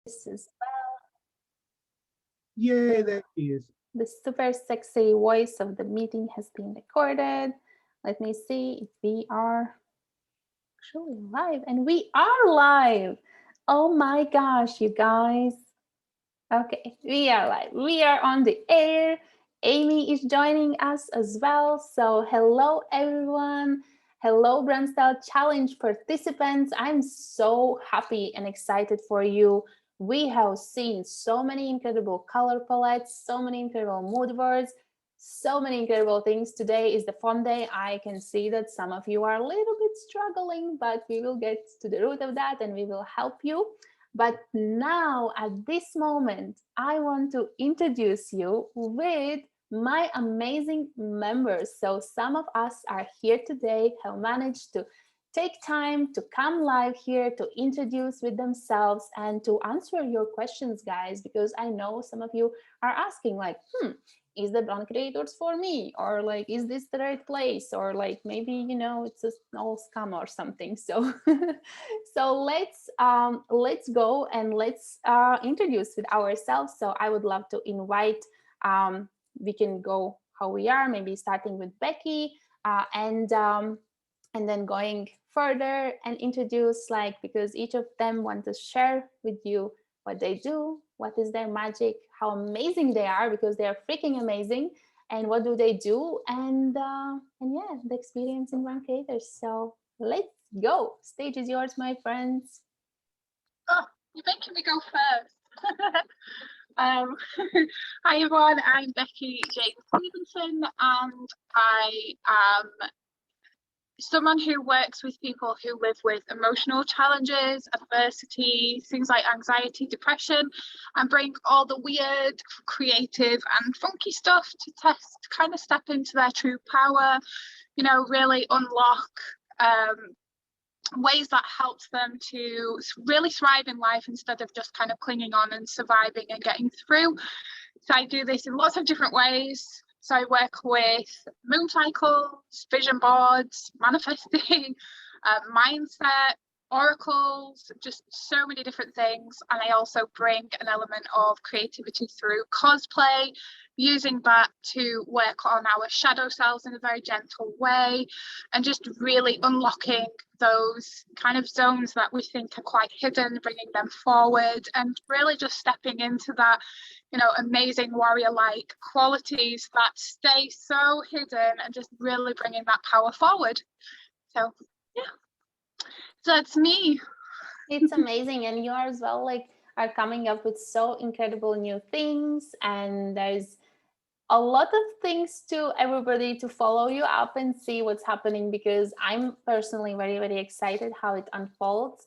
This is Yay, the, there he is. the super sexy voice of the meeting has been recorded. Let me see if we are actually live. And we are live. Oh my gosh, you guys. Okay, we are live. We are on the air. Amy is joining us as well. So, hello, everyone. Hello, Brand Style Challenge participants. I'm so happy and excited for you. We have seen so many incredible color palettes, so many incredible mood boards, so many incredible things. Today is the fun day. I can see that some of you are a little bit struggling, but we will get to the root of that and we will help you. But now, at this moment, I want to introduce you with my amazing members. So, some of us are here today, have managed to take time to come live here to introduce with themselves and to answer your questions, guys, because I know some of you are asking, like, is the brand creators for me, or like, is this the right place, or like maybe it's a all scam or something. So so let's go and let's introduce with ourselves. So I would love to invite, we can go how we are, maybe starting with Becky, and then going further and introduce, like, because each of them want to share with you what they do, what is their magic, how amazing they are, because they are freaking amazing, and what do they do, and yeah, the experience in brand creators. So let's go. Stage is yours, my friends. Oh, you're making me go first. um, Hi everyone, I'm Becky Jane Stevenson, and I am someone who works with people who live with emotional challenges, adversity, things like anxiety, depression, and bring all the weird, creative, and funky stuff to kind of step into their true power, really unlock ways that helps them to really thrive in life instead of just kind of clinging on and surviving and getting through. So I do this in lots of different ways. So I work with moon cycles, vision boards, manifesting, mindset, oracles, just so many different things. And I also bring an element of creativity through cosplay, using that to work on our shadow selves in a very gentle way, and just really unlocking those kind of zones that we think are quite hidden, bringing them forward, and really just stepping into that, amazing warrior-like qualities that stay so hidden, and just really bringing that power forward. So yeah, so that's me. It's amazing, and you are as well, like, are coming up with so incredible new things, and there's a lot of things to everybody to follow you up and see what's happening, because I'm personally very, very excited how it unfolds.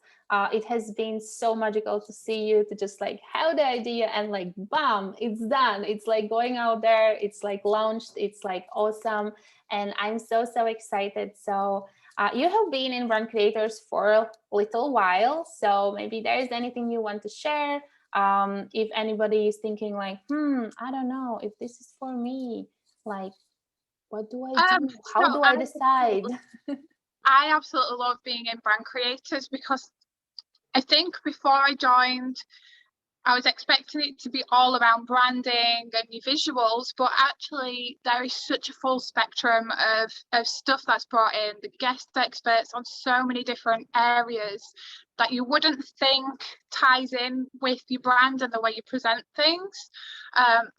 It has been so magical to see you to just like have the idea and like bam, it's done. It's like going out there, it's like launched, it's like awesome, and I'm so excited. So you have been in brand creators for a little while, so maybe there's anything you want to share. If anybody is thinking like, I don't know if this is for me, like, what do I do? So How do I decide? I absolutely love being in brand creators, because I think before I joined, I was expecting it to be all around branding and new visuals, but actually there is such a full spectrum of stuff that's brought in, the guest experts on so many different areas that you wouldn't think ties in with your brand and the way you present things.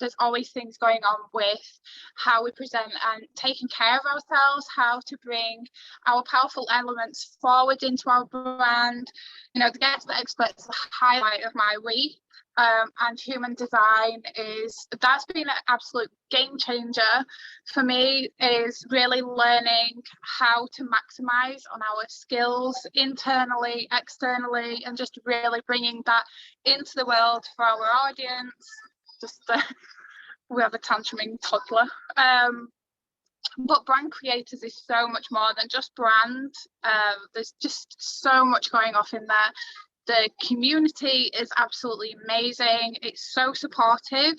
There's always things going on with how we present and taking care of ourselves, how to bring our powerful elements forward into our brand. The guest experts are the highlight of my week. And human design that's been an absolute game changer for me, is really learning how to maximize on our skills internally, externally, and just really bringing that into the world for our audience. We have a tantruming toddler. But brand creators is so much more than just brand. There's just so much going off in there. The community is absolutely amazing. It's so supportive,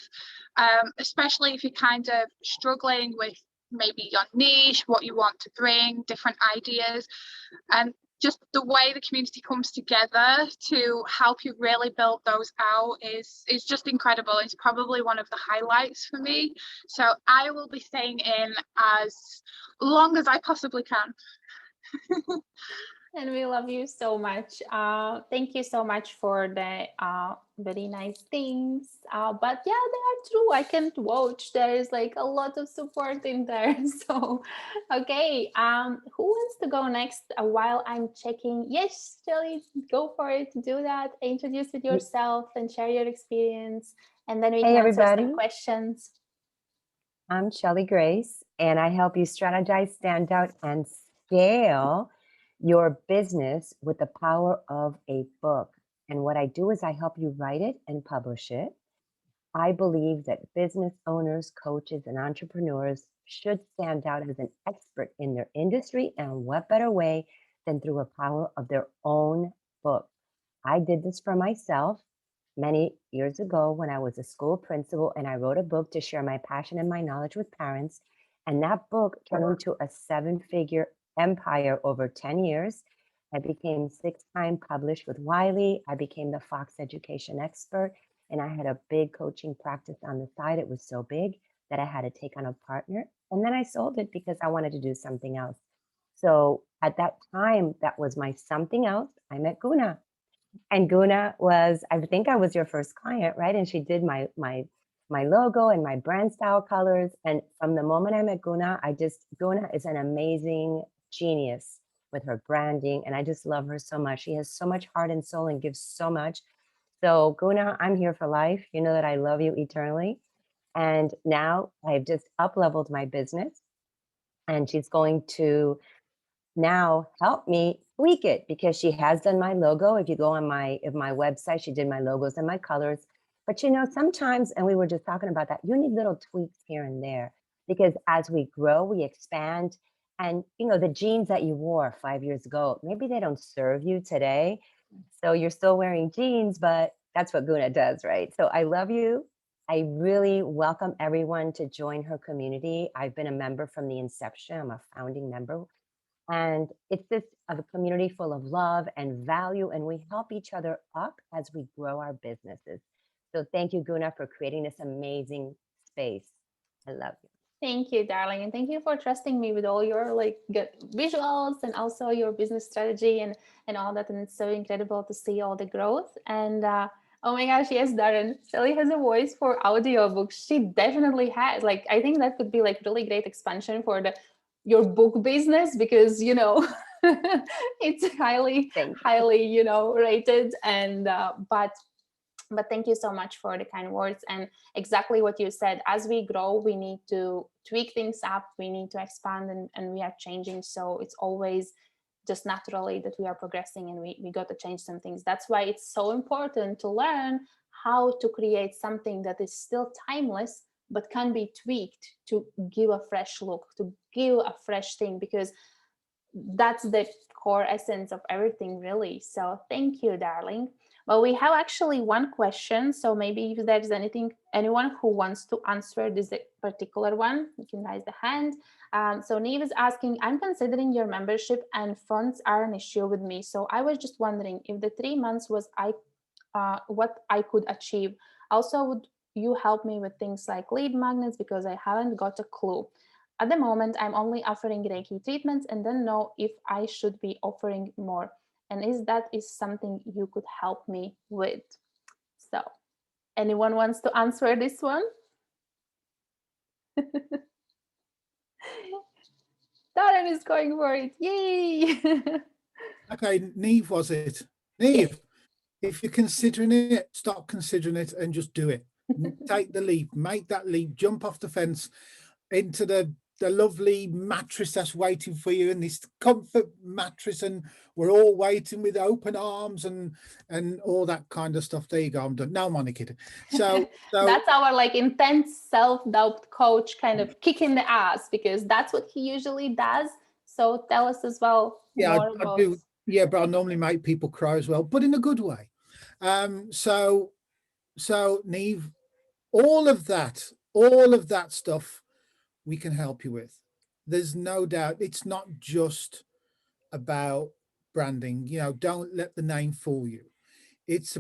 especially if you're kind of struggling with maybe your niche, what you want to bring, different ideas. And just the way the community comes together to help you really build those out is just incredible. It's probably one of the highlights for me. So I will be staying in as long as I possibly can. And we love you so much. Thank you so much for the very nice things. But yeah, they are true. I can't vouch. There is like a lot of support in there. So, okay. Who wants to go next? While I'm checking. Yes, Shelly, go for it. Do that. Introduce with yourself and share your experience, and then we Hey, can answer everybody. some questions. I'm Shelly Grace, and I help you strategize, stand out, and scale your business with the power of a book. And what I do is I help you write it and publish it. I believe that business owners, coaches, and entrepreneurs should stand out as an expert in their industry, and what better way than through the power of their own book. I did this for myself many years ago when I was a school principal, and I wrote a book to share my passion and my knowledge with parents. And that book turned into a 7-figure empire over 10 years. I became 6-time published with Wiley. I became the Fox education expert, and I had a big coaching practice on the side. It was so big that I had to take on a partner. And then I sold it because I wanted to do something else. So at that time, that was my something else. I met Guna. And Guna was, I think I was your first client, right? And she did my logo and my brand style colors. And from the moment I met Guna, Guna is an amazing genius with her branding. And I just love her so much. She has so much heart and soul and gives so much. So Guna, I'm here for life. You know that I love you eternally. And now I've just up-leveled my business, and she's going to now help me tweak it because she has done my logo. If you go on my website, she did my logos and my colors. But you know, sometimes, and we were just talking about that, you need little tweaks here and there because as we grow, we expand. And you know, the jeans that you wore 5 years ago, maybe they don't serve you today. So you're still wearing jeans, but that's what Guna does, right? So I love you. I really welcome everyone to join her community. I've been a member from the inception. I'm a founding member. And it's just a community full of love and value, and we help each other up as we grow our businesses. So thank you, Guna, for creating this amazing space. I love you. Thank you, darling. And thank you for trusting me with all your like good visuals and also your business strategy and all that. And it's so incredible to see all the growth. And oh my gosh, yes, Darren, Shelly has a voice for audiobooks. She definitely has. Like, I think that could be like really great expansion for your book business because, you know, it's highly, you know, rated. And but thank you so much for the kind words, and exactly what you said. As we grow, we need to tweak things up, we need to expand, and we are changing. So it's always just naturally that we are progressing, and we got to change some things. That's why it's so important to learn how to create something that is still timeless but can be tweaked to give a fresh look, to give a fresh thing, because that's the core essence of everything, really. So thank you, darling. Well, we have actually one question. So maybe if there's anyone who wants to answer this particular one, you can raise the hand. So Neve is asking, I'm considering your membership and funds are an issue with me. So I was just wondering if the 3 months was what I could achieve. Also, would you help me with things like lead magnets, because I haven't got a clue. At the moment, I'm only offering Reiki treatments and don't know if I should be offering more. And is something you could help me with? So anyone wants to answer this one? Darren is going for it. Yay! Okay, Neve, was it? Neve, if you're considering it, stop considering it and just do it. Take the leap, make that leap, jump off the fence into the lovely mattress that's waiting for you, and this comfort mattress, and we're all waiting with open arms and all that kind of stuff. There you go. I'm done. No, I'm only kidding. So that's our like intense self-doubt coach kind of kick in the ass, because that's what he usually does. So tell us as well. Yeah, I do. Yeah, but I normally make people cry as well, but in a good way. So Neve, all of that stuff we can help you with. There's no doubt. It's not just about branding. You know, don't let the name fool you. It's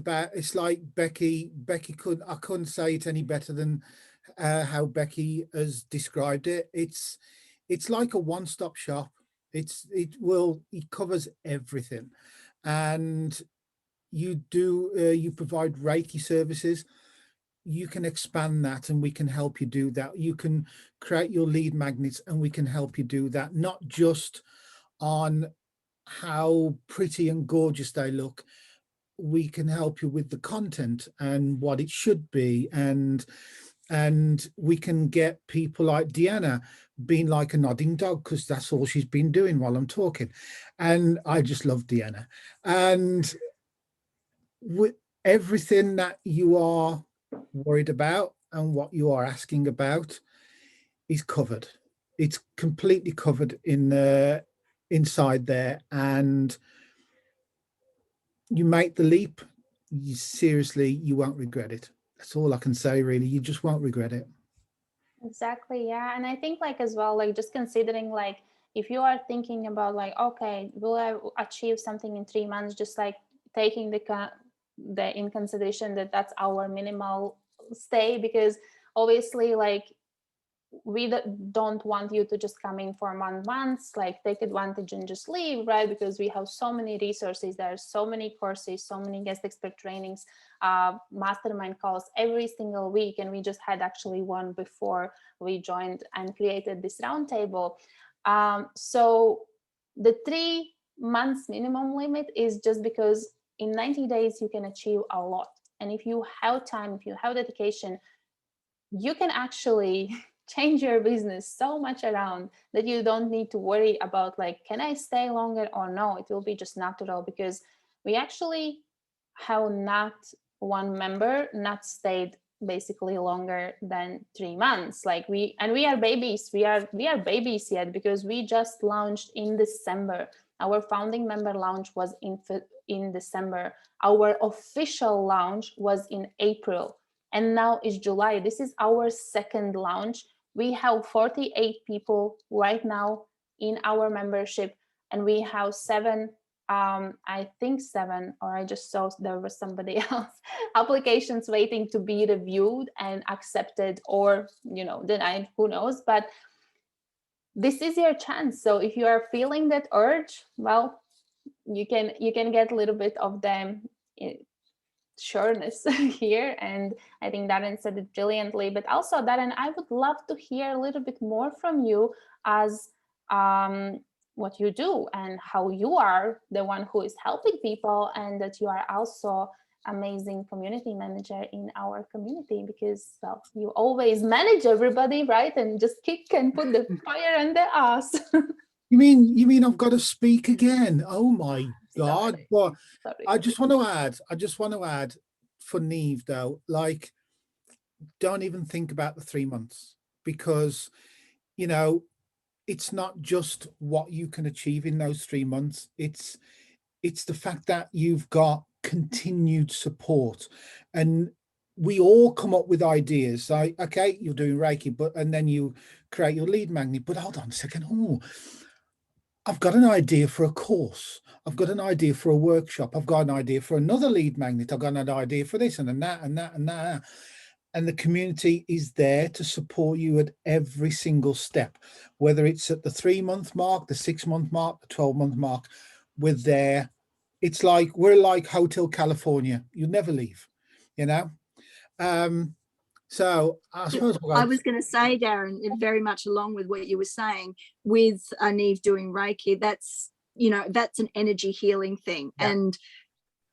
like Becky I couldn't say it any better than how Becky has described it. It's like a one-stop shop. It covers everything. And you provide Reiki services. You can expand that and we can help you do that. You can create your lead magnets and we can help you do that, not just on how pretty and gorgeous they look. We can help you with the content and what it should be, and we can get people like Deanna being like a nodding dog, because that's all she's been doing while I'm talking, and I just love Deanna. And with everything that you are worried about and what you are asking about is covered. It's completely covered in the inside there, and you make the leap, you won't regret it. That's all I can say, really. You just won't regret it. Exactly, yeah. And I think like as well, like just considering like if you are thinking about like, okay, will I achieve something in 3 months, just like taking the in consideration that that's our minimal stay, because obviously like we don't want you to just come in for 1 month, like take advantage and just leave, right? Because we have so many resources, there are so many courses, so many guest expert trainings, mastermind calls every single week. And we just had actually one before we joined and created this roundtable. So the 3 months minimum limit is just because in 90 days you can achieve a lot. And if you have time, if you have dedication, you can actually change your business so much around that you don't need to worry about like, can I stay longer or no? It will be just natural, because we actually have not one member not stayed basically longer than 3 months. Like we are babies. We are babies yet, because we just launched in December. Our founding member launch was in December. Our official launch was in April. And now is July. This is our second launch. We have 48 people right now in our membership, and we have 7, I think 7, or I just saw there was somebody else, applications waiting to be reviewed and accepted, or, you know, denied, who knows. But this is your chance. So if you are feeling that urge, well, you can get a little bit of the sureness here. And I think Darren said it brilliantly. But also, Darren, I would love to hear a little bit more from you as what you do and how you are the one who is helping people, and that you are also amazing community manager in our community, because, well, you always manage everybody, right? And just kick and put the fire in the ass. You mean I've got to speak again? Oh my God. Sorry. But Sorry. I just want to add for Niamh though, like, don't even think about the 3 months, because, you know, it's not just what you can achieve in those 3 months. It's the fact that you've got continued support, and we all come up with ideas. Like, okay, you're doing Reiki, and then you create your lead magnet. But hold on a second. Oh, I've got an idea for a course. I've got an idea for a workshop. I've got an idea for another lead magnet. I've got an idea for this and that and that and that. And the community is there to support you at every single step, whether it's at the 3-month mark, the 6-month mark, the 12-month mark. We're there. We're like Hotel California. You never leave, you know? So I suppose I was going to say, Darren, very much along with what you were saying with Niamh doing Reiki, that's an energy healing thing. Yeah. And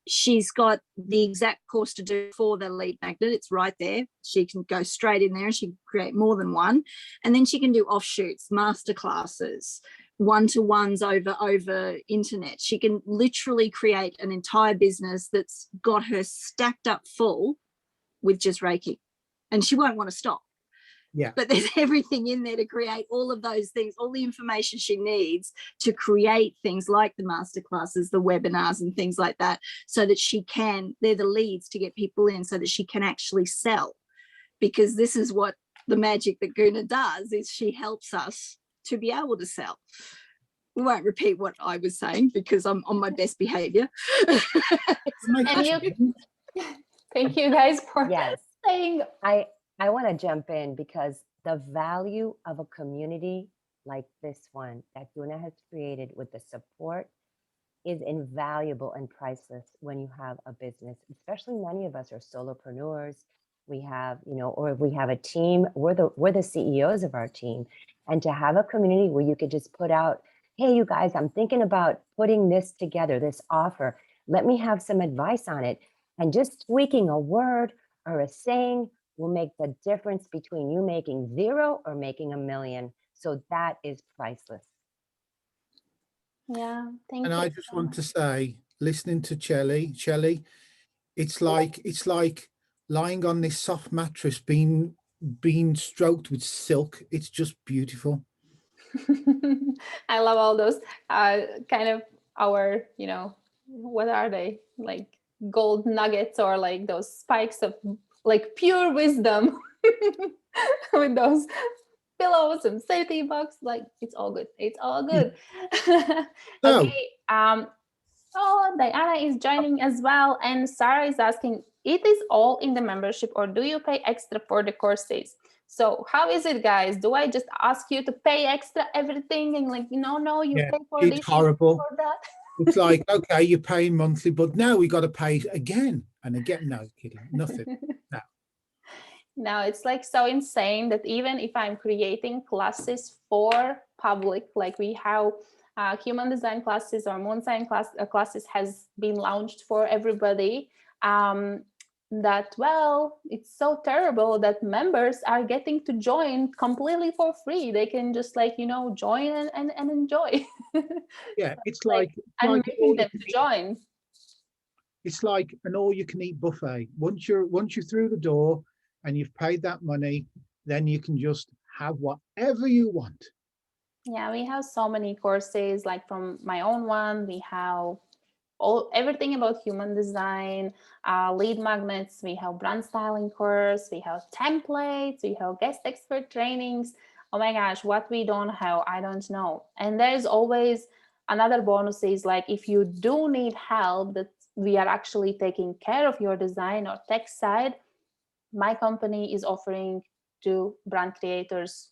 she's got the exact course to do for the lead magnet. It's right there. She can go straight in there and she can create more than one. And then she can do offshoots, masterclasses, one-to-ones over internet. She can literally create an entire business that's got her stacked up full with just Reiki. And she won't want to stop. Yeah. But there's everything in there to create all of those things, all the information she needs to create things like the masterclasses, the webinars and things like that, so that they're the leads to get people in so that she can actually sell. Because this is what the magic that Guna does, is she helps us to be able to sell. we won't repeat what I was saying because I'm on my best behavior. And you, thank you guys for Yes. saying. I want to jump in because the value of a community like this one that Duna has created with the support is invaluable and priceless when you have a business, especially many of us are solopreneurs. We have, or we have a team, we're the CEOs of our team. And to have a community where you could just put out, hey, you guys, I'm thinking about putting this together, this offer. Let me have some advice on it. And just tweaking a word or a saying will make the difference between you making 0 or making $1 million. So that is priceless. Yeah, thank And you. I just want to say, listening to Shelly, it's like lying on this soft mattress being stroked with silk. It's just beautiful. I love all those kind of our, what are they, like gold nuggets or like those spikes of like pure wisdom with those pillows and safety box. Like it's all good. It's all good. So, Okay. Oh, Diana is joining as well, and Sarah is asking, it is all in the membership or do you pay extra for the courses? So how is it, guys? Do I just ask you to pay extra everything and like, no, you yeah, pay for this, it's horrible. for that? It's like, okay, you're paying monthly, but now we got to pay again and again. No, kidding, nothing. No. No, it's like so insane that even if I'm creating classes for public, like we have human design classes or moon sign classes has been launched for everybody, that, well, it's so terrible that members are getting to join completely for free. They can just like, join and enjoy. Yeah, it's like I'm like making them to join. it's like an all-you-can-eat buffet. Once you're through the door and you've paid that money, then you can just have whatever you want. Yeah, we have so many courses, like from my own one, we have everything about human design, lead magnets, we have brand styling course, we have templates, we have guest expert trainings. Oh my gosh, what we don't have, I don't know. And there's always another bonus is like, if you do need help, that we are actually taking care of your design or tech side, my company is offering to brand creators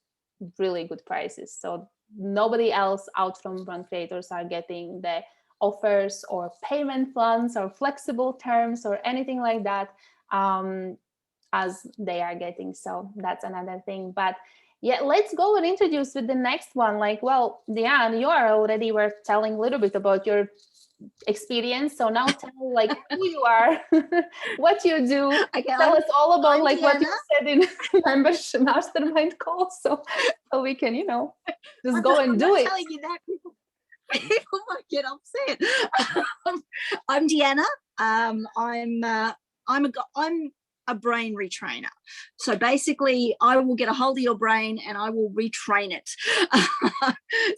really good prices. So nobody else out from brand creators are getting the offers or payment plans or flexible terms or anything like that as they are getting. So that's another thing. But yeah, let's go and introduce with the next one. Like, well, Diane, you were telling a little bit about your experience. So now tell like who you are, what you do. Okay, Tell us all about I'm like Diana. what you said in membership mastermind call. So we can, just go and do it. Telling you that people might get upset. I'm Deanna. I'm a brain retrainer. So basically, I will get a hold of your brain and I will retrain it.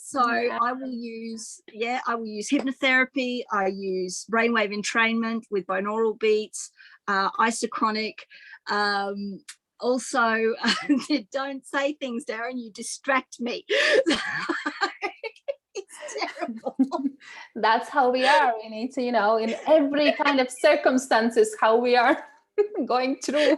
So I will use hypnotherapy. I use brainwave entrainment with binaural beats, isochronic. Also, don't say things, Darren. You distract me. It's terrible. That's how we are. We need to, in every kind of circumstances, how we are going through.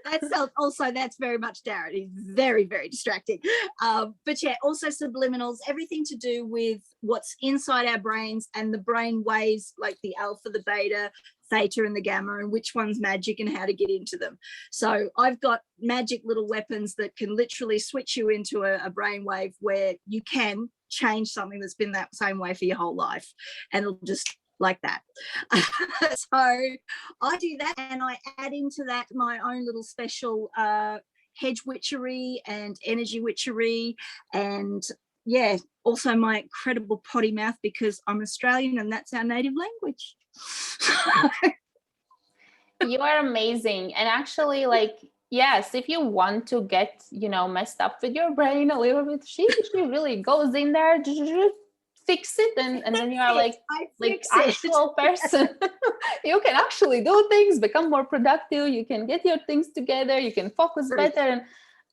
That's very much Darren. He's very, very distracting. But yeah, also subliminals, everything to do with what's inside our brains and the brain waves, like the alpha, the beta, theta, and the gamma, and which one's magic and how to get into them. So I've got magic little weapons that can literally switch you into a brain wave where you can change something that's been that same way for your whole life, and it'll just like that. So I do that, and I add into that my own little special hedge witchery and energy witchery, and yeah, also my incredible potty mouth because I'm Australian and that's our native language. You are amazing. And actually, like, yes, if you want to get, messed up with your brain a little bit, she really goes in there, fix it, and then you are like actual person. You can actually do things, become more productive, you can get your things together, you can focus better. And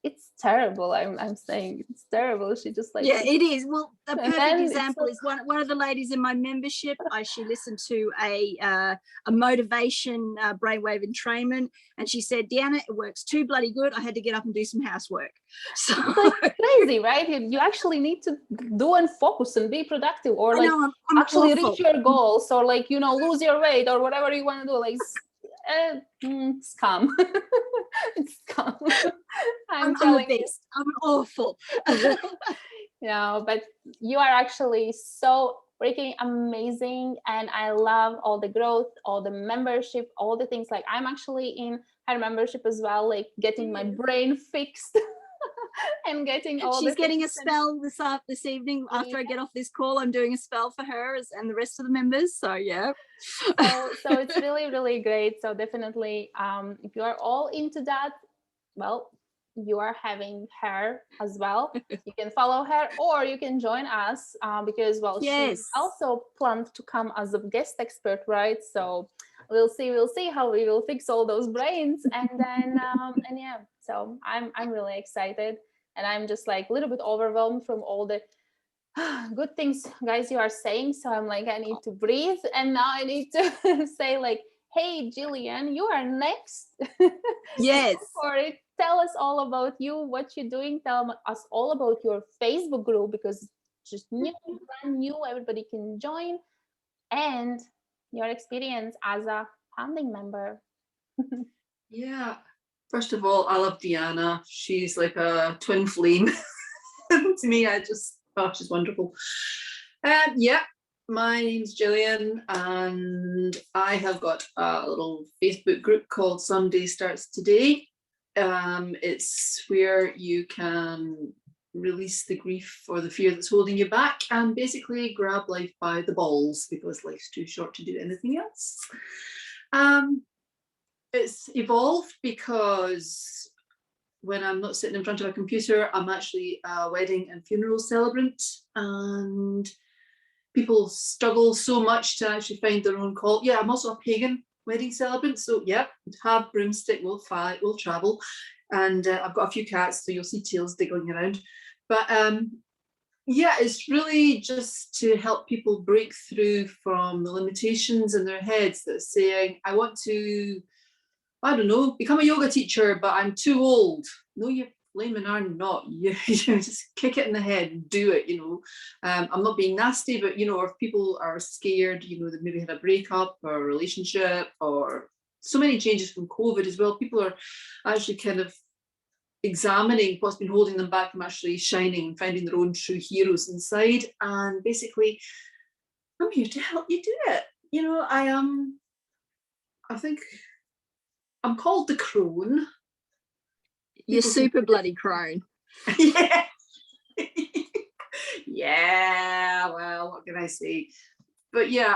it's terrible. I'm saying it's terrible. She just like, Yeah, it is. Well, a And perfect then it's example like- is one of the ladies in my membership. She listened to a motivation brainwave entrainment, and she said, "Deanna, it works too bloody good. I had to get up and do some housework." So it's like crazy, right? You actually need to do and focus and be productive, or I like know I'm actually awful. reach your goals, or like, you know, lose your weight or whatever you want to do. Like scam. It's scam. I'm I'm a telling you. beast. I'm awful. No, but you are actually so freaking amazing, and I love all the growth, all the membership, all the things. Like I'm actually in her membership as well, like getting my brain fixed and getting all She's the getting a things and- spell this evening after I get off this call. I'm doing a spell for her and the rest of the members. So yeah. so it's really, really great. So definitely, if you are all into that, well, you are having her as well. You can follow her, or you can join us because, well, Yes. she's also planned to come as a guest expert, right? So we'll see how we will fix all those brains, and then and yeah. So I'm really excited, and I'm just like a little bit overwhelmed from all the good things, guys, you are saying. So I'm like, I need to breathe, and now I need to say like, hey, Jillian, you are next. Yes. Go for it. Tell us all about you, what you're doing. Tell us all about your Facebook group, because it's just new, brand new. Everybody can join, and your experience as a founding member. Yeah. First of all, I love Deanna. She's like a twin flame to me. She's wonderful. Yeah, my name's Gillian, and I have got a little Facebook group called Sunday Starts Today. It's where you can release the grief or the fear that's holding you back, and basically grab life by the balls, because life's too short to do anything else. It's evolved because when I'm not sitting in front of a computer, I'm actually a wedding and funeral celebrant, and people struggle so much to actually find their own call. Yeah, I'm also a pagan wedding celebrant, so yeah, have broomstick, we'll fight, we'll travel, and I've got a few cats, so you'll see tails diggling around. But yeah, it's really just to help people break through from the limitations in their heads that are saying, I want to, I don't know, become a yoga teacher, but I'm too old. No, you flaming are not. You just kick it in the head and do it, you know. I'm not being nasty, but, you know, if people are scared, you know, they maybe had a breakup or a relationship or so many changes from COVID as well, people are actually kind of examining what's been holding them back from actually shining and finding their own true heroes inside. And basically, I'm here to help you do it. You know, I think I'm called the crone. You're People super bloody crone. Yeah. Yeah, well, what can I say? But yeah,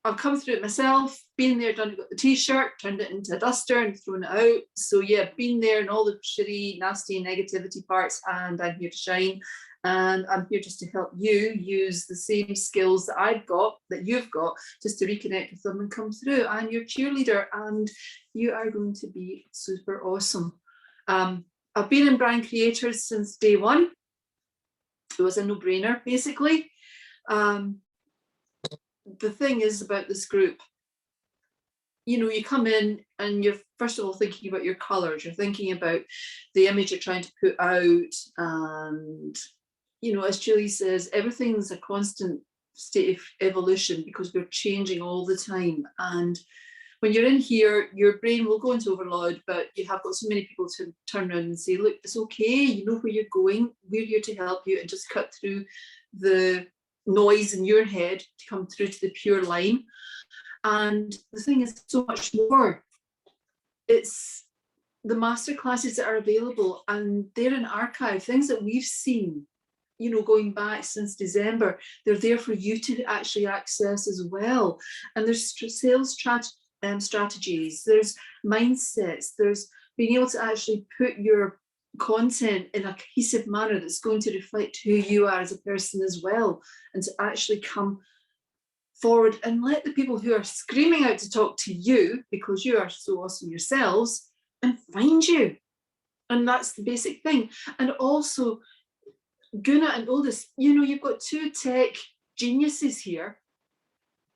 I've come through it myself, been there, done it, got the t-shirt, turned it into a duster and thrown it out. So yeah, been there and all the shitty, nasty negativity parts, and I'm here to shine. And I'm here just to help you use the same skills that I've got, that you've got, just to reconnect with them and come through. I'm your cheerleader, and you are going to be super awesome. I've been in Brand Creators since day one. It was a no-brainer, basically. The thing is about this group, you know, you come in and you're first of all thinking about your colors, you're thinking about the image you're trying to put out, and you know, as Julie says, everything's a constant state of evolution because we're changing all the time. And when you're in here, your brain will go into overload, but you have got so many people to turn around and say, look, it's okay, you know where you're going, we're here to help you, and just cut through the noise in your head to come through to the pure line. And the thing is so much more. It's the masterclasses that are available, and they're an archive, things that we've seen, you know, going back since December, they're there for you to actually access as well. And there's sales strategies, there's mindsets, there's being able to actually put your content in a cohesive manner that's going to reflect who you are as a person as well, and to actually come forward and let the people who are screaming out to talk to you because you are so awesome yourselves and find you. And that's the basic thing. And also, Guna and Oldest, you know, you've got two tech geniuses here.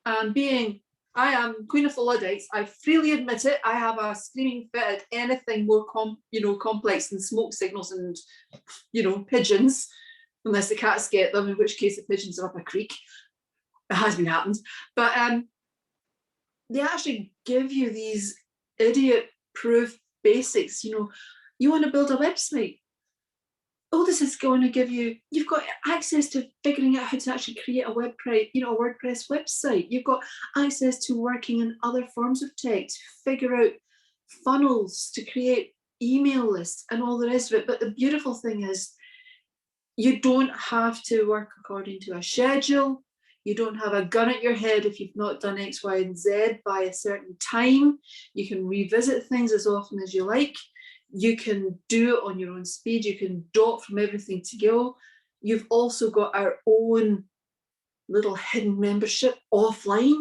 I am Queen of the Luddites. I freely admit it. I have a screaming fit at anything more complex than smoke signals and, you know, pigeons, unless the cats get them, in which case the pigeons are up a creek. It has been happened. But they actually give you these idiot-proof basics. You know, you want to build a website. This is going to give you, you've got access to figuring out how to actually create a WordPress website. You've got access to working in other forms of tech to figure out funnels, to create email lists and all the rest of it. But the beautiful thing is you don't have to work according to a schedule. You don't have a gun at your head if you've not done X, Y, and Z by a certain time. You can revisit things as often as you like. You can do it on your own speed. You can dot from everything to go. You've also got our own little hidden membership offline,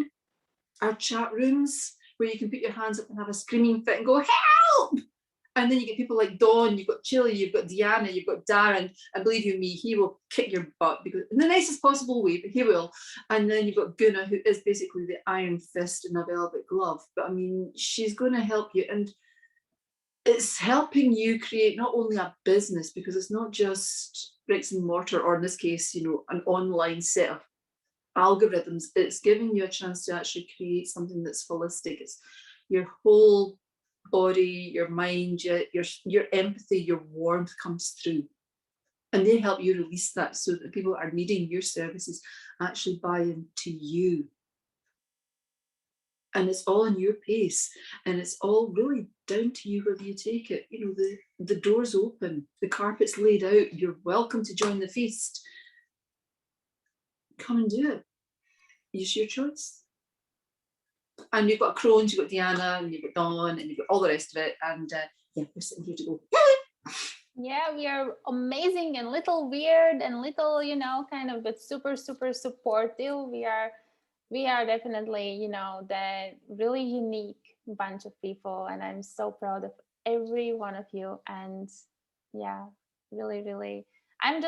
our chat rooms, where you can put your hands up and have a screaming fit and go, help! And then you get people like Dawn, you've got Chili, you've got Deanna, you've got Darren, and believe you me, he will kick your butt because in the nicest possible way, but he will. And then you've got Guna, who is basically the iron fist in a velvet glove. But I mean, she's going to help you. And it's helping you create not only a business, because it's not just bricks and mortar, or in this case, you know, an online set of algorithms. It's giving you a chance to actually create something that's holistic. It's your whole body, your mind, your empathy, your warmth comes through. And they help you release that so that people are needing your services actually buy into you. And it's all in your pace, and it's all really down to you whether you take it. You know, the door's open, the carpet's laid out, you're welcome to join the feast. Come and do it. It's your choice. And you've got Crohn's, you've got Deanna, and you've got Dawn, and you've got all the rest of it. And yeah, we're sitting here to go. Yeah, we are amazing and little weird and little, you know, kind of, but super, super supportive. We are definitely, you know, the really unique bunch of people, and I'm so proud of every one of you. And yeah, really, really, I'm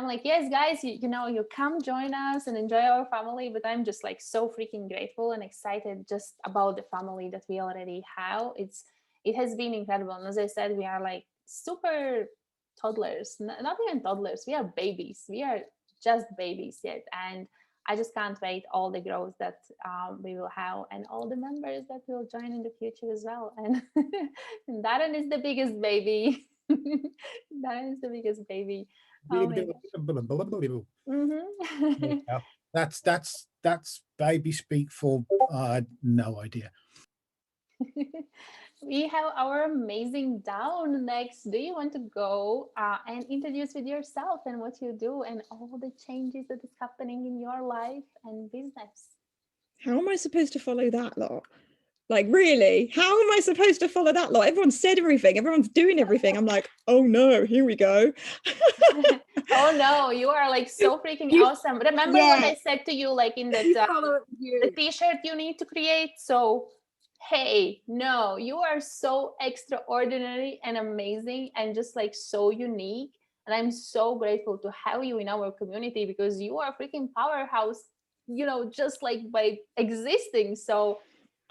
like, yes, guys, you know, you come join us and enjoy our family, but I'm just like so freaking grateful and excited just about the family that we already have. It has been incredible. And as I said, we are like super toddlers, not even toddlers. We are babies. We are just babies yet. And I just can't wait all the growth that we will have, and all the members that will join in the future as well. And Darren is the biggest baby. Darren is the biggest baby. Oh my gosh. That's baby speak for no idea. We have our amazing Dawn next. Do you want to go and introduce with yourself and what you do and all the changes that is happening in your life and business? How am I supposed to follow that lot? Like, really? How am I supposed to follow that lot? Everyone said everything. Everyone's doing everything. I'm like, oh no, here we go. Oh no, you are like so freaking awesome. Remember what I said to you, like in that the t-shirt you need to create? So hey, no, you are so extraordinary and amazing and just like so unique. And I'm so grateful to have you in our community, because you are a freaking powerhouse, you know, just like by existing. So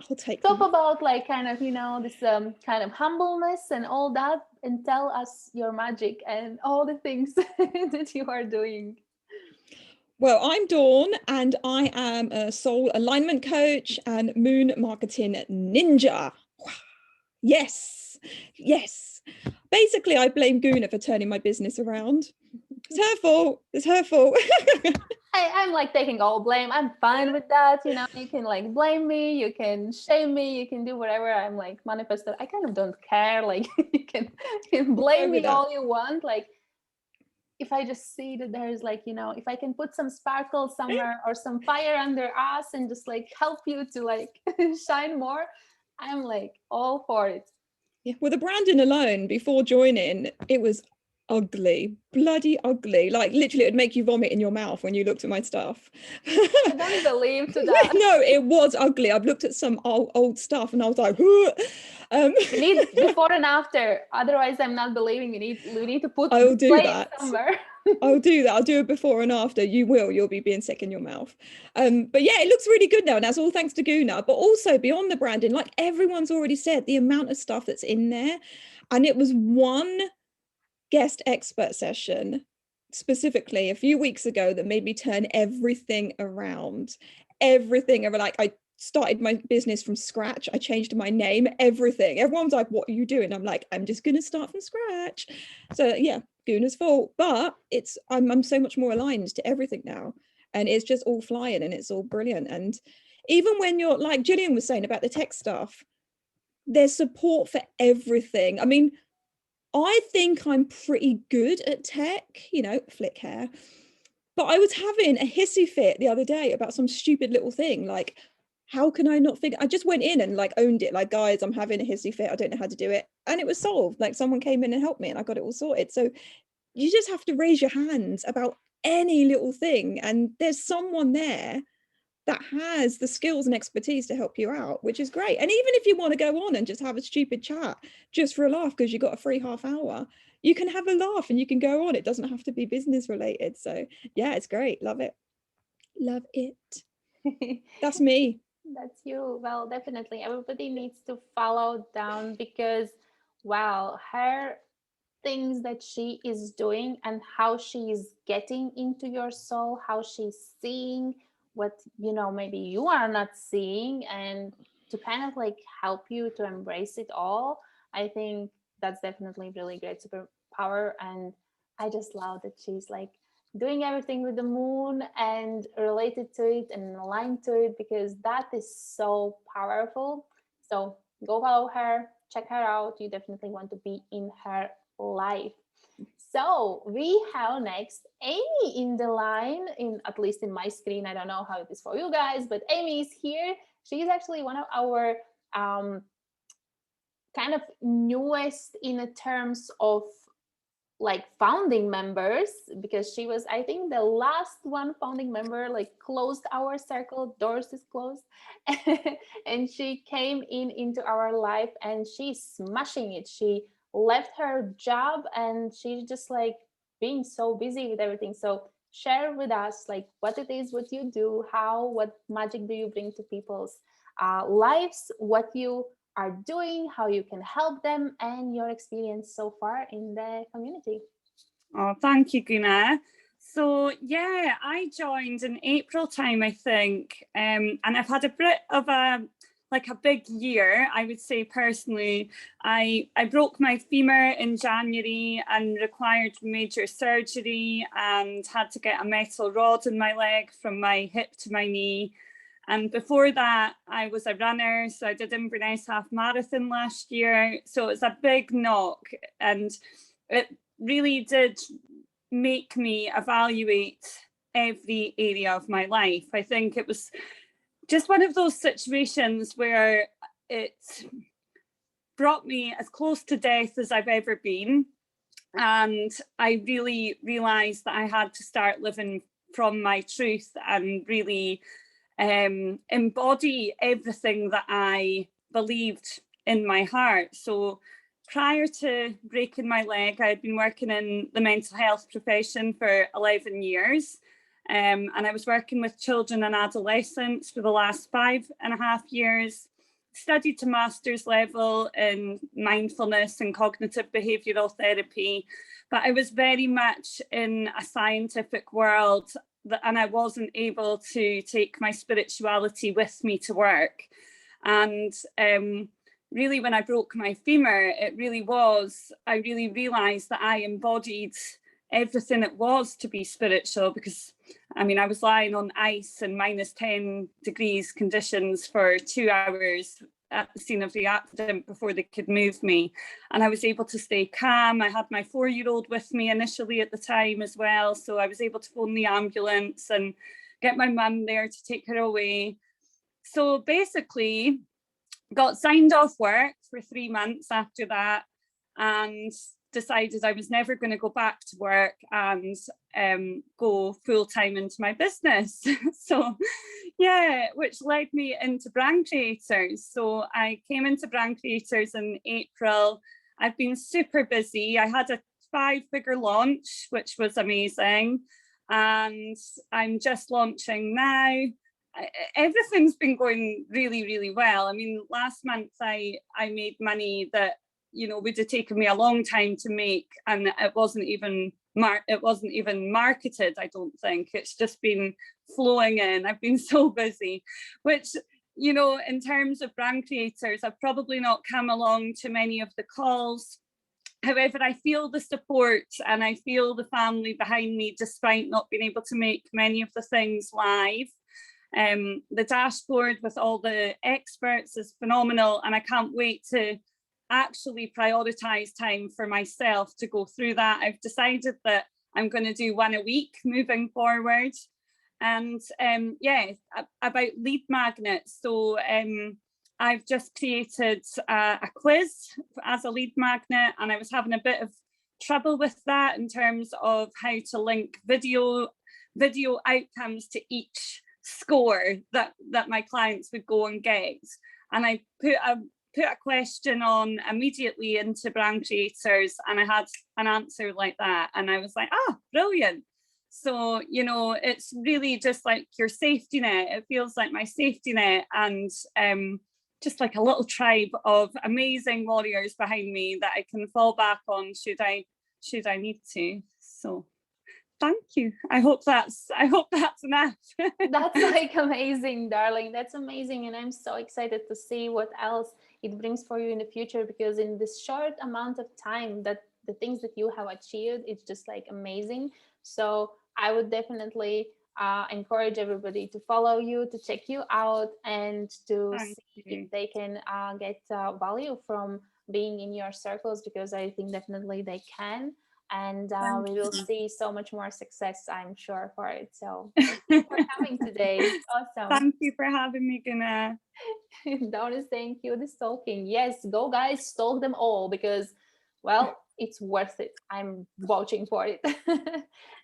I'll take talk about like kind of, you know, this kind of humbleness and all that, and tell us your magic and all the things that you are doing. Well, I'm Dawn, and I am a soul alignment coach and moon marketing ninja. Yes, yes. Basically, I blame Guna for turning my business around. It's her fault. It's her fault. I'm like taking all blame. I'm fine with that. You know, you can like blame me, you can shame me, you can do whatever. I'm like manifestor. I kind of don't care. Like you can blame me all you want. Like if I just see that there's like, you know, if I can put some sparkle somewhere or some fire under us and just like help you to like shine more, I'm like all for it. Yeah, well, the branding alone before joining, it was ugly, bloody ugly. Like literally it would make you vomit in your mouth when you looked at my stuff. I don't believe to that. No, it was ugly. I've looked at some old stuff and I was like, We need before and after. Otherwise, I'm not believing. We need to put. I'll do play that. somewhere. I'll do that. I'll do a before and after. You'll be being sick in your mouth. But yeah, it looks really good now. And that's all thanks to Guna. But also beyond the branding, like everyone's already said, the amount of stuff that's in there. And it was one guest expert session specifically a few weeks ago that made me turn everything around. Like I started my business from scratch. I changed my name, everything. Everyone's like, what are you doing? I'm like, I'm just going to start from scratch. So yeah, Guna's fault, but I'm so much more aligned to everything now, and it's just all flying and it's all brilliant. And even when you're like Gillian was saying about the tech stuff, there's support for everything. I mean, I think I'm pretty good at tech, flick hair, but I was having a hissy fit the other day about some stupid little thing. Like, how can I not figure? I just went in and like owned it. Like, guys, I'm having a hissy fit. I don't know how to do it. And it was solved. Like someone came in and helped me and I got it all sorted. So you just have to raise your hands about any little thing. And there's someone there that has the skills and expertise to help you out, which is great. And even if you want to go on and just have a stupid chat just for a laugh because you got a free half hour, you can have a laugh and you can go on. It doesn't have to be business related. So yeah, it's great. Love it. Love it. That's me. That's you. Well, definitely everybody needs to follow down, because wow, her things that she is doing and how she is getting into your soul, how she's seeing what maybe you are not seeing, and to kind of like help you to embrace it all. I think that's definitely really great superpower, and I just love that she's like doing everything with the moon and related to it and aligned to it, because that is so powerful. So go follow her, check her out. You definitely want to be in her life. So we have next Amy in the line, at least in my screen. I don't know how it is for you guys, but Amy is here. She is actually one of our kind of newest in terms of like founding members, because she was, I think, the last one founding member, like closed our circle, doors is closed. And she came into our life and she's smashing it. She left her job and she's just like being so busy with everything. So share with us like what it is, what you do, what magic do you bring to people's lives, what you are doing, how you can help them, and your experience so far in the community. Oh, thank you, Guna. So yeah, I joined in April time, I think, and I've had a bit of a big year, I would say personally. I broke my femur in January and required major surgery and had to get a metal rod in my leg from my hip to my knee. And before that, I was a runner. So I did Inverness Half Marathon last year. So it's a big knock. And it really did make me evaluate every area of my life. I think it was just one of those situations where it brought me as close to death as I've ever been. And I really realized that I had to start living from my truth and really embody everything that I believed in my heart. So prior to breaking my leg, I had been working in the mental health profession for 11 years. And I was working with children and adolescents for the last 5.5 years, studied to master's level in mindfulness and cognitive behavioural therapy. But I was very much in a scientific world, and I wasn't able to take my spirituality with me to work. And really, when I broke my femur, I really realised that I embodied everything it was to be spiritual, because I mean, I was lying on ice in -10 degrees conditions for 2 hours at the scene of the accident before they could move me. And I was able to stay calm. I had my 4-year-old with me initially at the time as well. So I was able to phone the ambulance and get my mum there to take her away. So basically got signed off work for 3 months after that. and decided I was never going to go back to work and go full time into my business. So yeah, which led me into Brand Creators. So I came into Brand Creators in April. I've been super busy. I had a 5-figure launch, which was amazing. And I'm just launching now. Everything's been going really, really well. I mean, last month I made money that, you know, would have taken me a long time to make, and it wasn't even marketed. I don't think it's just been flowing in. I've been so busy, which, you know, in terms of Brand Creators, I've probably not come along to many of the calls. However, I feel the support and I feel the family behind me, despite not being able to make many of the things live. The dashboard with all the experts is phenomenal, and I can't wait to actually prioritize time for myself to go through that. I've decided that I'm going to do 1 a week moving forward. And yeah, about lead magnets. So I've just created a quiz as a lead magnet, and I was having a bit of trouble with that in terms of how to link video outcomes to each score that my clients would go and get. And I put a question on immediately into Brand Creators, and I had an answer like that, and I was like, oh, brilliant. So, you know, it's really just like your safety net. It feels like my safety net, and just like a little tribe of amazing warriors behind me that I can fall back on should I need to. So thank you. I hope that's enough. That's like amazing, darling. That's amazing. And I'm so excited to see what else it brings for you in the future, because in this short amount of time, that the things that you have achieved, it's just like amazing. So I would definitely encourage everybody to follow you, to check you out, and to see if they can get value from being in your circles, because I think definitely they can. And we will see so much more success, I'm sure, for it. So thank you for coming today. Awesome. Thank you for having me, Gunnar. Dawn is saying cue is stalking. Yes, go guys, stalk them all, because, well, it's worth it. I'm vouching for it.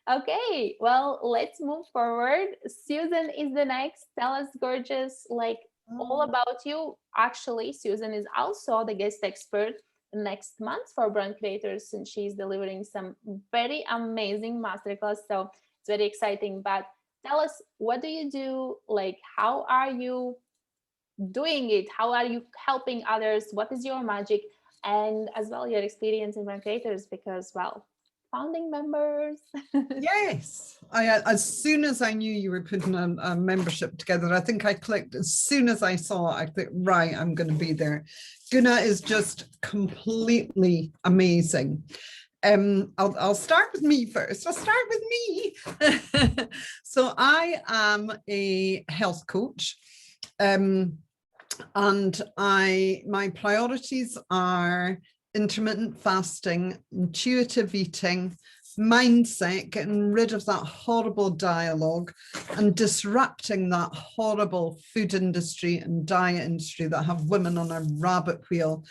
Okay, well, let's move forward. Susan is the next. Tell us, gorgeous, like all about you. Actually, Susan is also the guest expert next month for Brand Creators, and she's delivering some very amazing masterclass. So it's very exciting. But tell us, what do you do? Like, how are you doing it? How are you helping others? What is your magic? And as well, your experience in Brand Creators, because, well, founding members. Yes, as soon as I knew you were putting a membership together, I think I clicked. As soon as I saw it, I think, right, I'm going to be there. Gunnar is just completely amazing. I'll start with me first. I'll start with me. So I am a health coach. And my priorities are intermittent fasting, intuitive eating, mindset, getting rid of that horrible dialogue and disrupting that horrible food industry and diet industry that have women on a rabbit wheel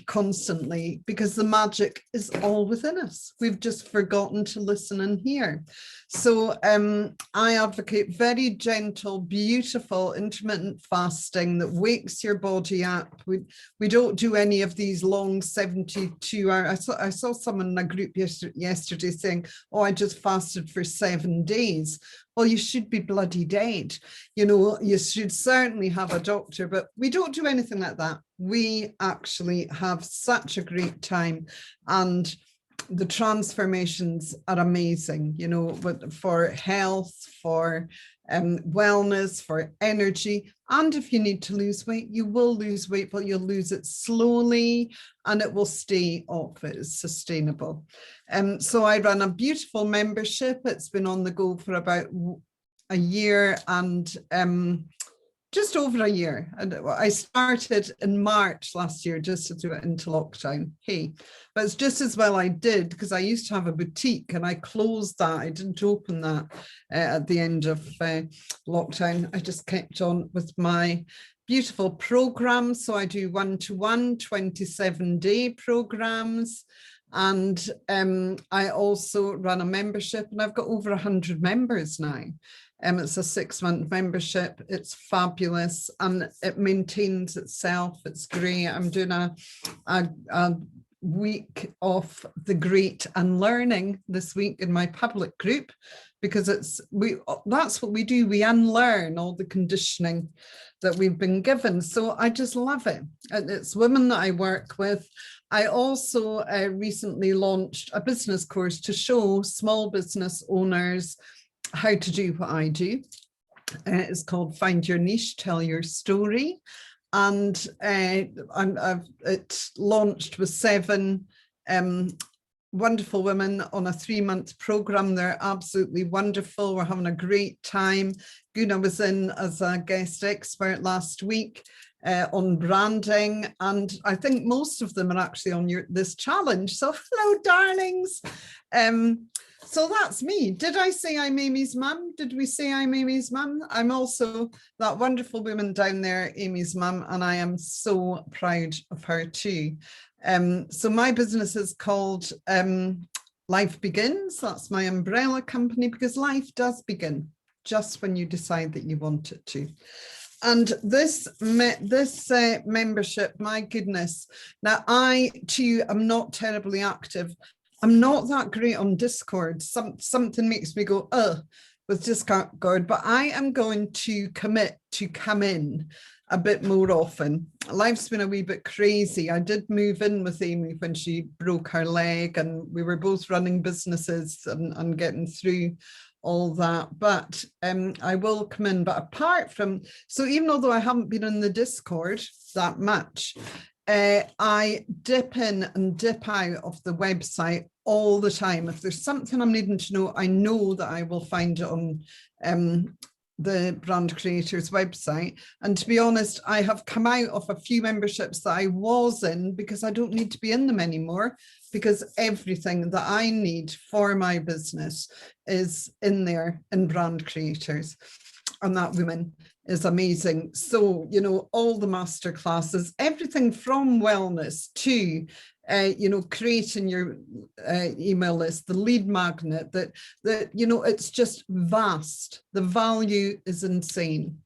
constantly, because the magic is all within us. We've just forgotten to listen and hear. So I advocate very gentle, beautiful, intermittent fasting that wakes your body up. We don't do any of these long 72-hour. I saw someone in a group yesterday saying, oh, I just fasted for 7 days. Well, you should be bloody dead. You know, you should certainly have a doctor, but we don't do anything like that. We actually have such a great time, and the transformations are amazing, you know, but for health, for wellness, for energy. And if you need to lose weight, you will lose weight, but you'll lose it slowly and it will stay off. It is sustainable. So I run a beautiful membership. It's been on the go for about a year and just over a year. And I started in March last year just to do it into lockdown. Hey, but it's just as well I did, because I used to have a boutique and I closed that. I didn't open that at the end of lockdown. I just kept on with my beautiful programs. So I do 1-to-1, 27-day programs. And I also run a membership, and I've got over 100 members now. It's a 6-month membership. It's fabulous and it maintains itself. It's great. I'm doing a week of the great unlearning this week in my public group, because that's what we do. We unlearn all the conditioning that we've been given. So I just love it. And it's women that I work with. I also recently launched a business course to show small business owners how to do what I do. It's called Find Your Niche, Tell Your Story. And it's launched with 7 wonderful women on a 3-month program. They're absolutely wonderful. We're having a great time. Guna was in as a guest expert last week on branding, and I think most of them are actually on this challenge. So hello, darlings. So that's me. Did I say I'm Amy's mum? Did we say I'm Amy's mum? I'm also that wonderful woman down there, Amy's mum, and I am so proud of her too. So my business is called Life Begins. That's my umbrella company, because life does begin just when you decide that you want it to. And this membership, my goodness. Now I too am not terribly active. I'm not that great on Discord. Something makes me go, with Discord, but I am going to commit to come in a bit more often. Life's been a wee bit crazy. I did move in with Amy when she broke her leg, and we were both running businesses and getting through all that, but I will come in. But apart from, so even although I haven't been in the Discord that much, I dip in and dip out of the website all the time. If there's something I'm needing to know, I know that I will find it on the Brand Creators website. And to be honest, I have come out of a few memberships that I was in because I don't need to be in them anymore, because everything that I need for my business is in there in Brand Creators. And that woman is amazing. So, you know, all the master classes, everything from wellness to, you know, creating your email list, the lead magnet, that, you know, it's just vast. The value is insane.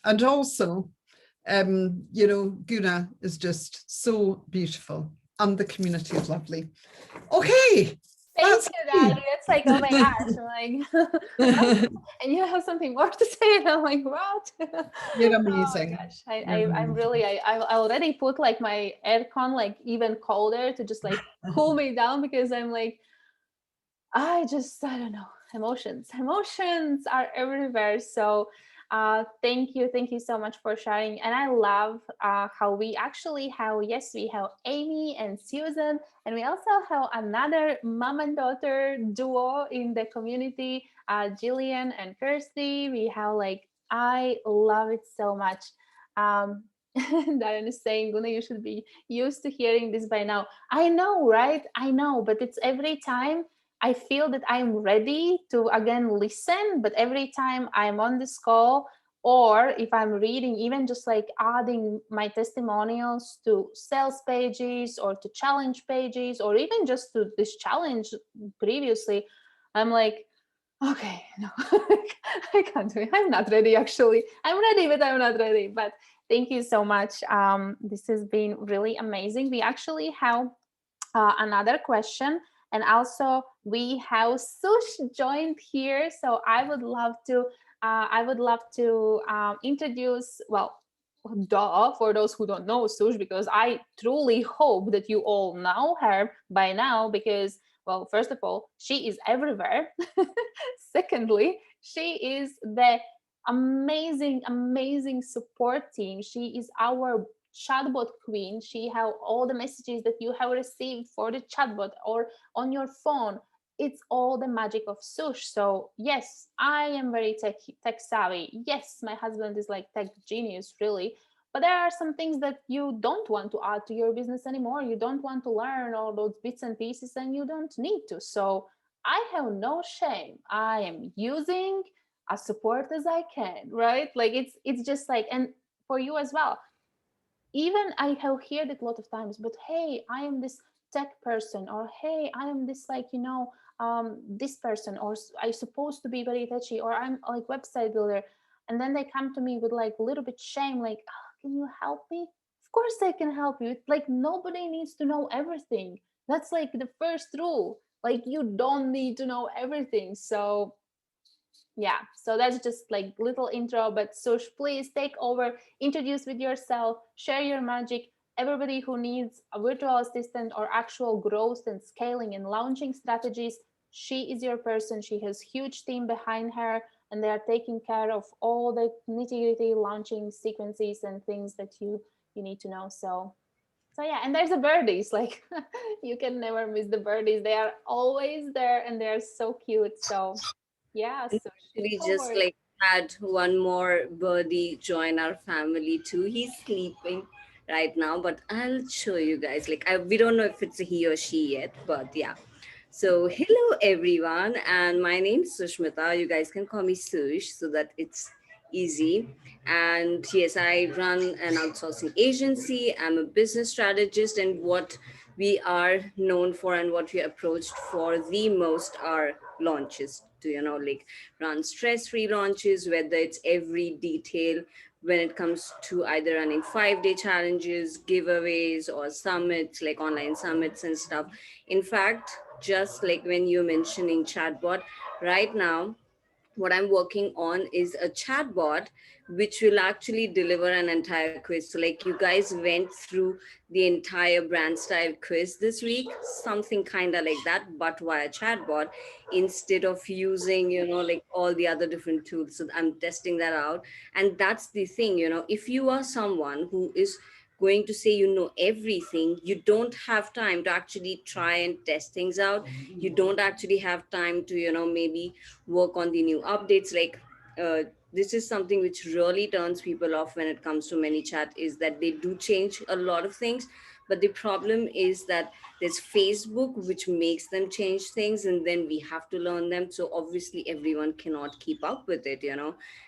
And also, you know, Guna is just so beautiful and the community is lovely. Okay. Thank you, Daddy. It's like, oh my gosh, I'm like, and you have something more to say, and I'm like, what? You're amazing. Oh my gosh, I'm really, I already put like my aircon like even colder to just like cool me down, because I'm like, I don't know, emotions are everywhere. So thank you so much for sharing. And I love how we actually have, yes, we have Amy and Susan, and we also have another mom and daughter duo in the community, Jillian and Kirsty. We have like, I love it so much. Darren is saying, Guna, you should be used to hearing this by now. I know, right? I know, but it's every time I feel that I'm ready to again listen, but every time I'm on this call, or if I'm reading, even just like adding my testimonials to sales pages or to challenge pages, or even just to this challenge previously, I'm like, okay, no, I can't do it. I'm not ready, actually. I'm ready, but I'm not ready. But thank you so much. This has been really amazing. We actually have another question. And also we have Sush joined here. So I would love to introduce, well, duh, for those who don't know Sush, because I truly hope that you all know her by now, because, well, first of all, she is everywhere. Secondly, she is the amazing support team. She is our chatbot queen. She have all the messages that you have received for the chatbot or on your phone. It's all the magic of Sush. So yes, I am very tech savvy. Yes, my husband is like tech genius, really. But there are some things that you don't want to add to your business anymore. You don't want to learn all those bits and pieces, and you don't need to. So I have no shame. I am using as support as I can, right? Like it's just like, and for you as well. Even I have heard it a lot of times, but hey, I am this tech person, or hey, I am this, like, this person, or I supposed to be very touchy, or I'm like website builder. And then they come to me with like a little bit shame, like, "Ah, can you help me?" Of course I can help you. Like, nobody needs to know everything. That's like the first rule. Like, you don't need to know everything. So yeah, so that's just like little intro. But Sush, please take over, introduce with yourself, share your magic. Everybody who needs a virtual assistant or actual growth and scaling and launching strategies, she is your person. She has huge team behind her, and they are taking care of all the nitty-gritty launching sequences and things that you need to know. So yeah, and there's the birdies. Like, you can never miss the birdies. They are always there, and they're so cute. So yeah, And so we take just over. like had one more birdie join our family too. He's sleeping right now, but I'll show you guys. Like, we don't know if it's a he or she yet, but yeah. So hello everyone, and my name is Sushmita. You guys can call me Sush so that it's easy. And yes, I run an outsourcing agency. I'm a business strategist, and what we are known for and what we are approached for the most are launches, to like run stress-free launches, whether it's every detail when it comes to either running 5-day challenges, giveaways, or summits, like online summits and stuff. In fact, just like when you're mentioning chatbot, right now what I'm working on is a chatbot which will actually deliver an entire quiz. So, like, you guys went through the entire brand style quiz this week, something kind of like that, but via chatbot instead of using, like all the other different tools. So, I'm testing that out. And that's the thing, if you are someone who is going to say everything, you don't have time to actually try and test things out. You don't actually have time to maybe work on the new updates. Like, this is something which really turns people off when it comes to ManyChat, is that they do change a lot of things, but the problem is that there's Facebook which makes them change things, and then we have to learn them. So obviously everyone cannot keep up with it,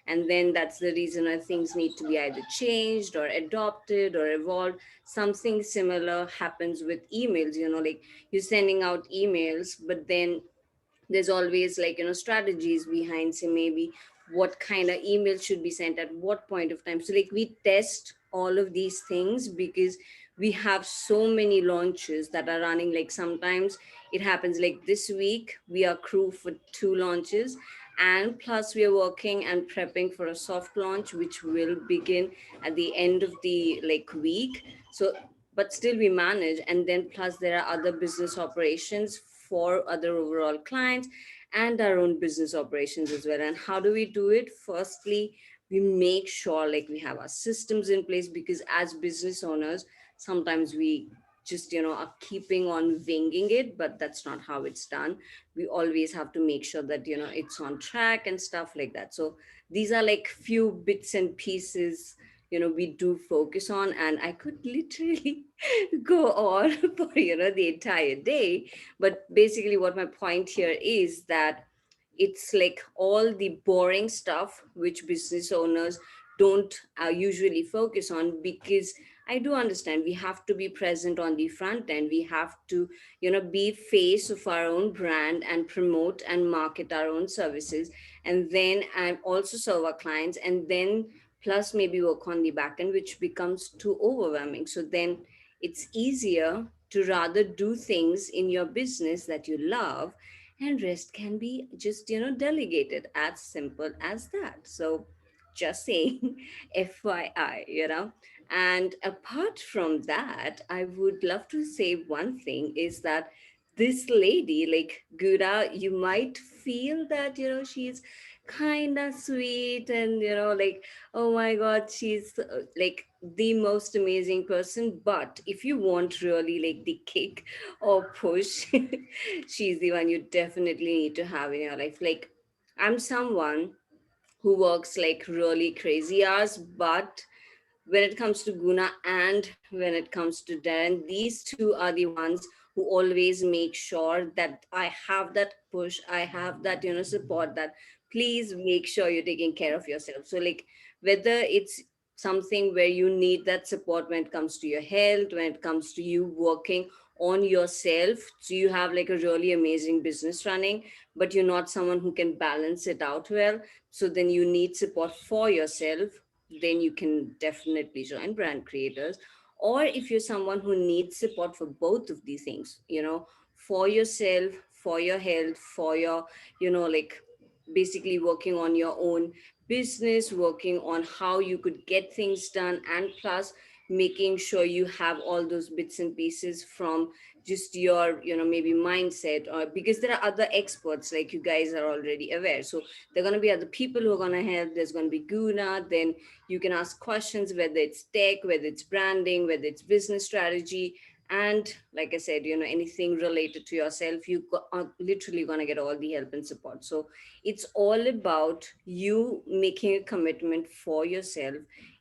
and then that's the reason why things need to be either changed or adopted or evolved. Something similar happens with emails, like you're sending out emails, but then there's always, like, strategies behind, say, maybe what kind of email should be sent at what point of time. So, like, we test all of these things because we have so many launches that are running. Like, sometimes it happens like this week we are crew for 2 launches, and plus we are working and prepping for a soft launch which will begin at the end of the week. So, but still we manage. And then plus there are other business operations for other overall clients and our own business operations as well. And how do we do it? Firstly, we make sure, like, we have our systems in place, because as business owners sometimes we just are keeping on winging it, but that's not how it's done. We always have to make sure that it's on track and stuff like that. So these are like few bits and pieces we do focus on, and I could literally go on for the entire day. But basically what my point here is that it's like all the boring stuff which business owners don't usually focus on, because I do understand we have to be present on the front end. We have to be face of our own brand and promote and market our own services, and then and also serve our clients, and then plus maybe work on the back end, which becomes too overwhelming. So then it's easier to rather do things in your business that you love, and rest can be just delegated, as simple as that. So just saying, FYI. And apart from that, I would love to say one thing is that this lady, like Gura, you might feel that she's kind of sweet, and like, oh my god, she's like the most amazing person. But if you want really like the kick or push, she's the one you definitely need to have in your life. Like, I'm someone who works like really crazy hours, but when it comes to Guna and when it comes to Dan, these two are the ones who always make sure that I have that push, I have that, support, that please make sure you're taking care of yourself. So, like, whether it's something where you need that support when it comes to your health, when it comes to you working on yourself. So you have like a really amazing business running, but you're not someone who can balance it out well. So then you need support for yourself. Then you can definitely join Brand Creators. Or if you're someone who needs support for both of these things, for yourself, for your health, for your, like basically working on your own business, working on how you could get things done, and plus making sure you have all those bits and pieces from just your maybe mindset, or because there are other experts, like you guys are already aware. So there are going to be other people who are going to help. There's going to be Guna. Then you can ask questions, whether it's tech, whether it's branding, whether it's business strategy. And like I said, anything related to yourself, are literally going to get all the help and support. So it's all about you making a commitment for yourself.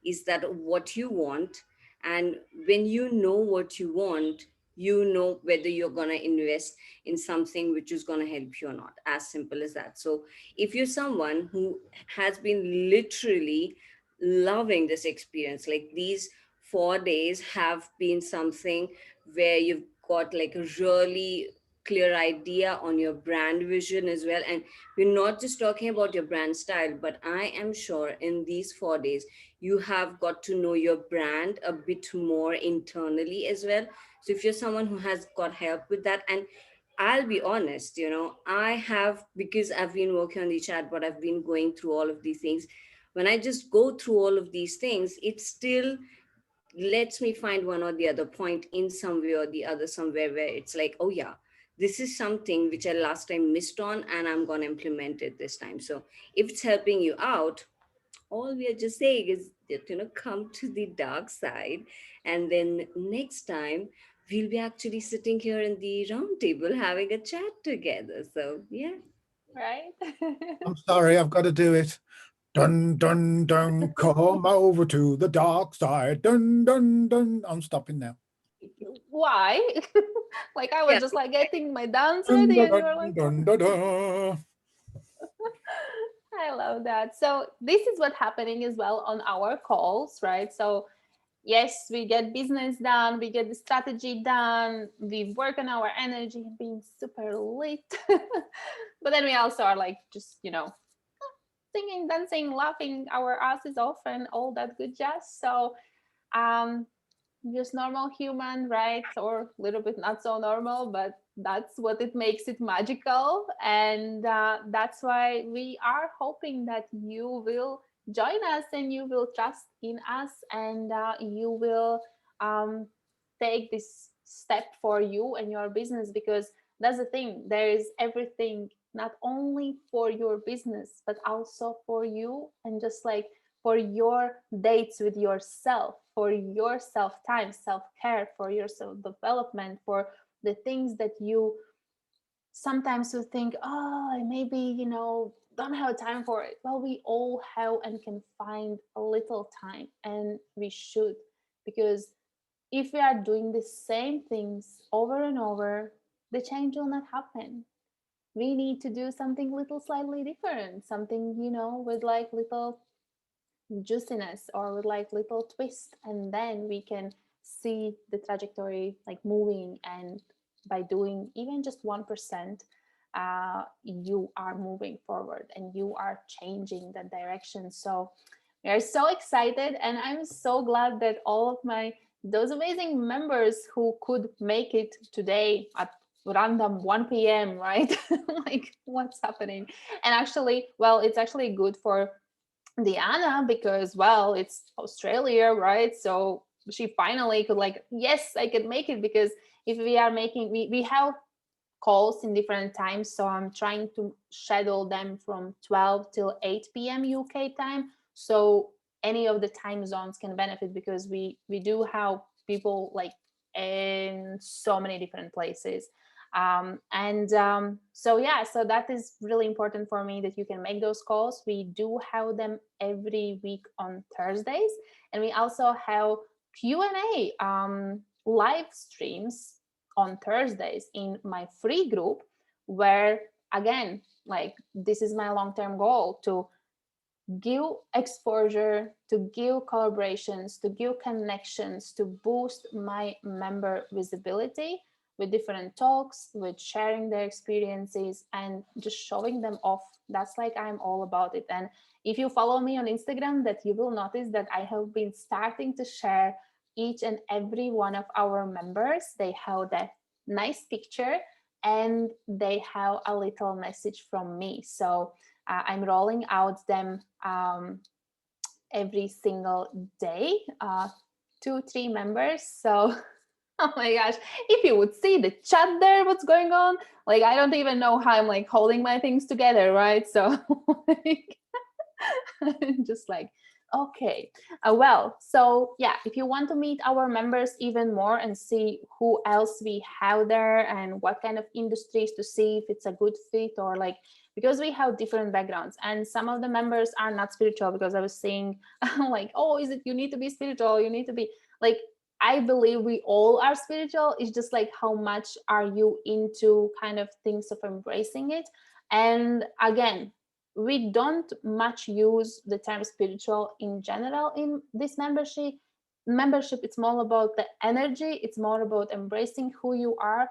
Is that what you want? And when you know what you want, you know whether you're going to invest in something which is going to help you or not. As simple as that. So if you're someone who has been literally loving this experience, like these 4 days have been something where you've got like a really clear idea on your brand vision as well. And we're not just talking about your brand style, but I am sure in these 4 days, you have got to know your brand a bit more internally as well. So if you're someone who has got help with that, and I'll be honest, I have, because I've been working on the chatbot, I've been going through all of these things. When I just go through all of these things, it still lets me find one or the other point in some way or the other somewhere where it's like, oh yeah, this is something which I last time missed on, and I'm going to implement it this time. So if it's helping you out, all we are just saying is that, come to the dark side. And then next time we'll be actually sitting here in the round table having a chat together. So yeah. Right? I'm sorry, I've got to do it. Dun, dun, dun, come over to the dark side. Dun, dun, dun. I'm stopping now. Why? Like I was Yeah. just like getting my dance Dun, ready dun, and you were dun, like, dun, dun, dun. I love that. So this is what's happening as well on our calls, right? So yes, we get business done, we get the strategy done, we work on our energy and being super lit. But then we also are like just, singing, dancing, laughing our asses off and all that good jazz. So just normal human, right? Or a little bit not so normal, but that's what it makes it magical. And that's why we are hoping that you will join us and you will trust in us, and you will take this step for you and your business, because that's the thing. There is everything, not only for your business, but also for you, and just like for your dates with yourself, for your self-time, self-care, for your self-development, for the things that you sometimes you think, oh, I maybe, don't have time for it. Well, we all have and can find a little time, and we should, because if we are doing the same things over and over, the change will not happen. We need to do something little slightly different, something, with like little juiciness or with like little twist, and then we can see the trajectory like moving. And by doing even just 1%, you are moving forward and you are changing that direction. So we are so excited, and I'm so glad that all of those amazing members who could make it today at random 1 p.m, right? Like what's happening. And actually, well, it's actually good for Diana, because well, it's Australia, right? So she finally could like, yes, I could make it, because if we are making, we have calls in different times, so I'm trying to schedule them from 12 till 8 p.m. UK time, so any of the time zones can benefit, because we do have people like in so many different places. So yeah, so that is really important for me, that you can make those calls. We do have them every week on Thursdays, and we also have Q&A live streams on Thursdays in my free group, where again, like this is my long-term goal, to give exposure, to give collaborations, to give connections, to boost my member visibility with different talks, with sharing their experiences and just showing them off. That's like, I'm all about it. And if you follow me on Instagram, that you will notice that I have been starting to share each and every one of our members. They have that nice picture and they have a little message from me. So I'm rolling out them every single day, 2-3 members. So, oh my gosh, if you would see the chat there, what's going on, like, I don't even know how I'm like holding my things together, right? So like, just like, okay, well, so yeah, if you want to meet our members even more and see who else we have there and what kind of industries to see if it's a good fit, or like, because we have different backgrounds and some of the members are not spiritual, because I was saying like, oh, is it, you need to be spiritual, you need to be like, I believe we all are spiritual. It's just like, how much are you into kind of things of embracing it? And again, we don't much use the term spiritual in general in this membership. It's more about the energy. It's more about embracing who you are,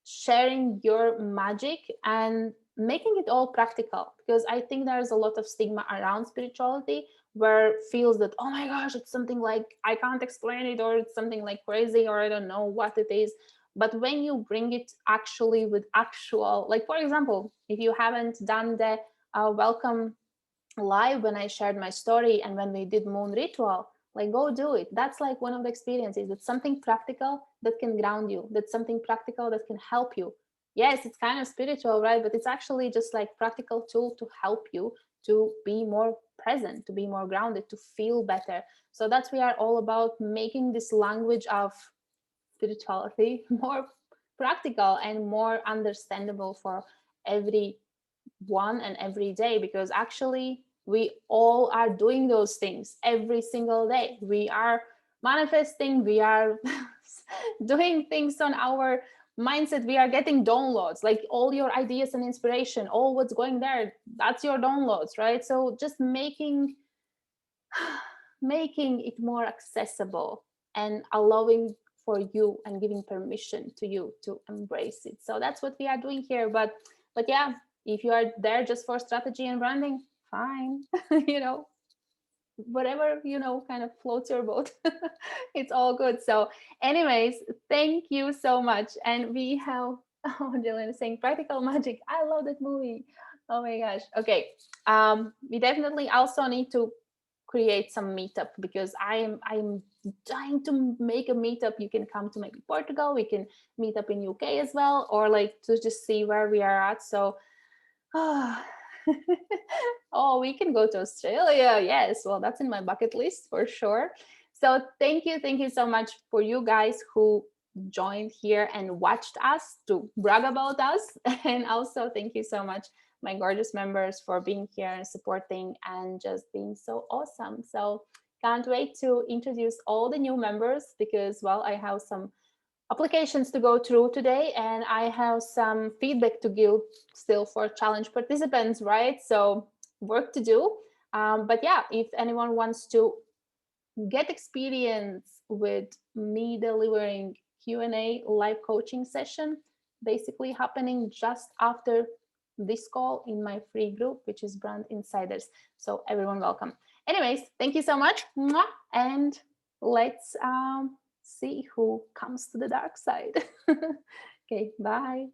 sharing your magic and making it all practical, because I think there's a lot of stigma around spirituality where it feels that, oh my gosh, it's something like I can't explain it, or it's something like crazy, or I don't know what it is. But when you bring it actually with actual, like, for example, if you haven't done the welcome live when I shared my story and when we did moon ritual, like, go do it. That's like one of the experiences. That's something practical that can ground you. That's something practical that can help you. Yes, it's kind of spiritual, right? But it's actually just like practical tool to help you to be more present, to be more grounded, to feel better. So that's, we are all about making this language of spirituality more practical and more understandable for every one and every day, because actually we all are doing those things every single day. We are manifesting, we are doing things on our mindset, we are getting downloads, like all your ideas and inspiration, all what's going there, that's your downloads, right? So just making it more accessible and allowing for you and giving permission to you to embrace it. So that's what we are doing here. But yeah, if you are there just for strategy and branding, fine. You know, whatever, you know, kind of floats your boat. It's all good. So anyways, thank you so much. And we have, oh, Dylan is saying Practical Magic. I love that movie. Oh my gosh. Okay. We definitely also need to create some meetup, because I'm dying to make a meetup. You can come to maybe Portugal, we can meet up in UK as well, or like to just see where we are at. So oh, we can go to Australia. Yes, well, that's in my bucket list for sure. So thank you so much for you guys who joined here and watched us, to brag about us. And also thank you so much, my gorgeous members, for being here and supporting and just being so awesome. So can't wait to introduce all the new members, because, well, I have some applications to go through today and I have some feedback to give still for challenge participants, right? So work to do. But yeah, if anyone wants to get experience with me delivering Q&A live coaching session, basically happening just after this call in my free group, which is Brand Insiders. So everyone welcome. Anyways, thank you so much. And let's see who comes to the dark side. Okay, bye.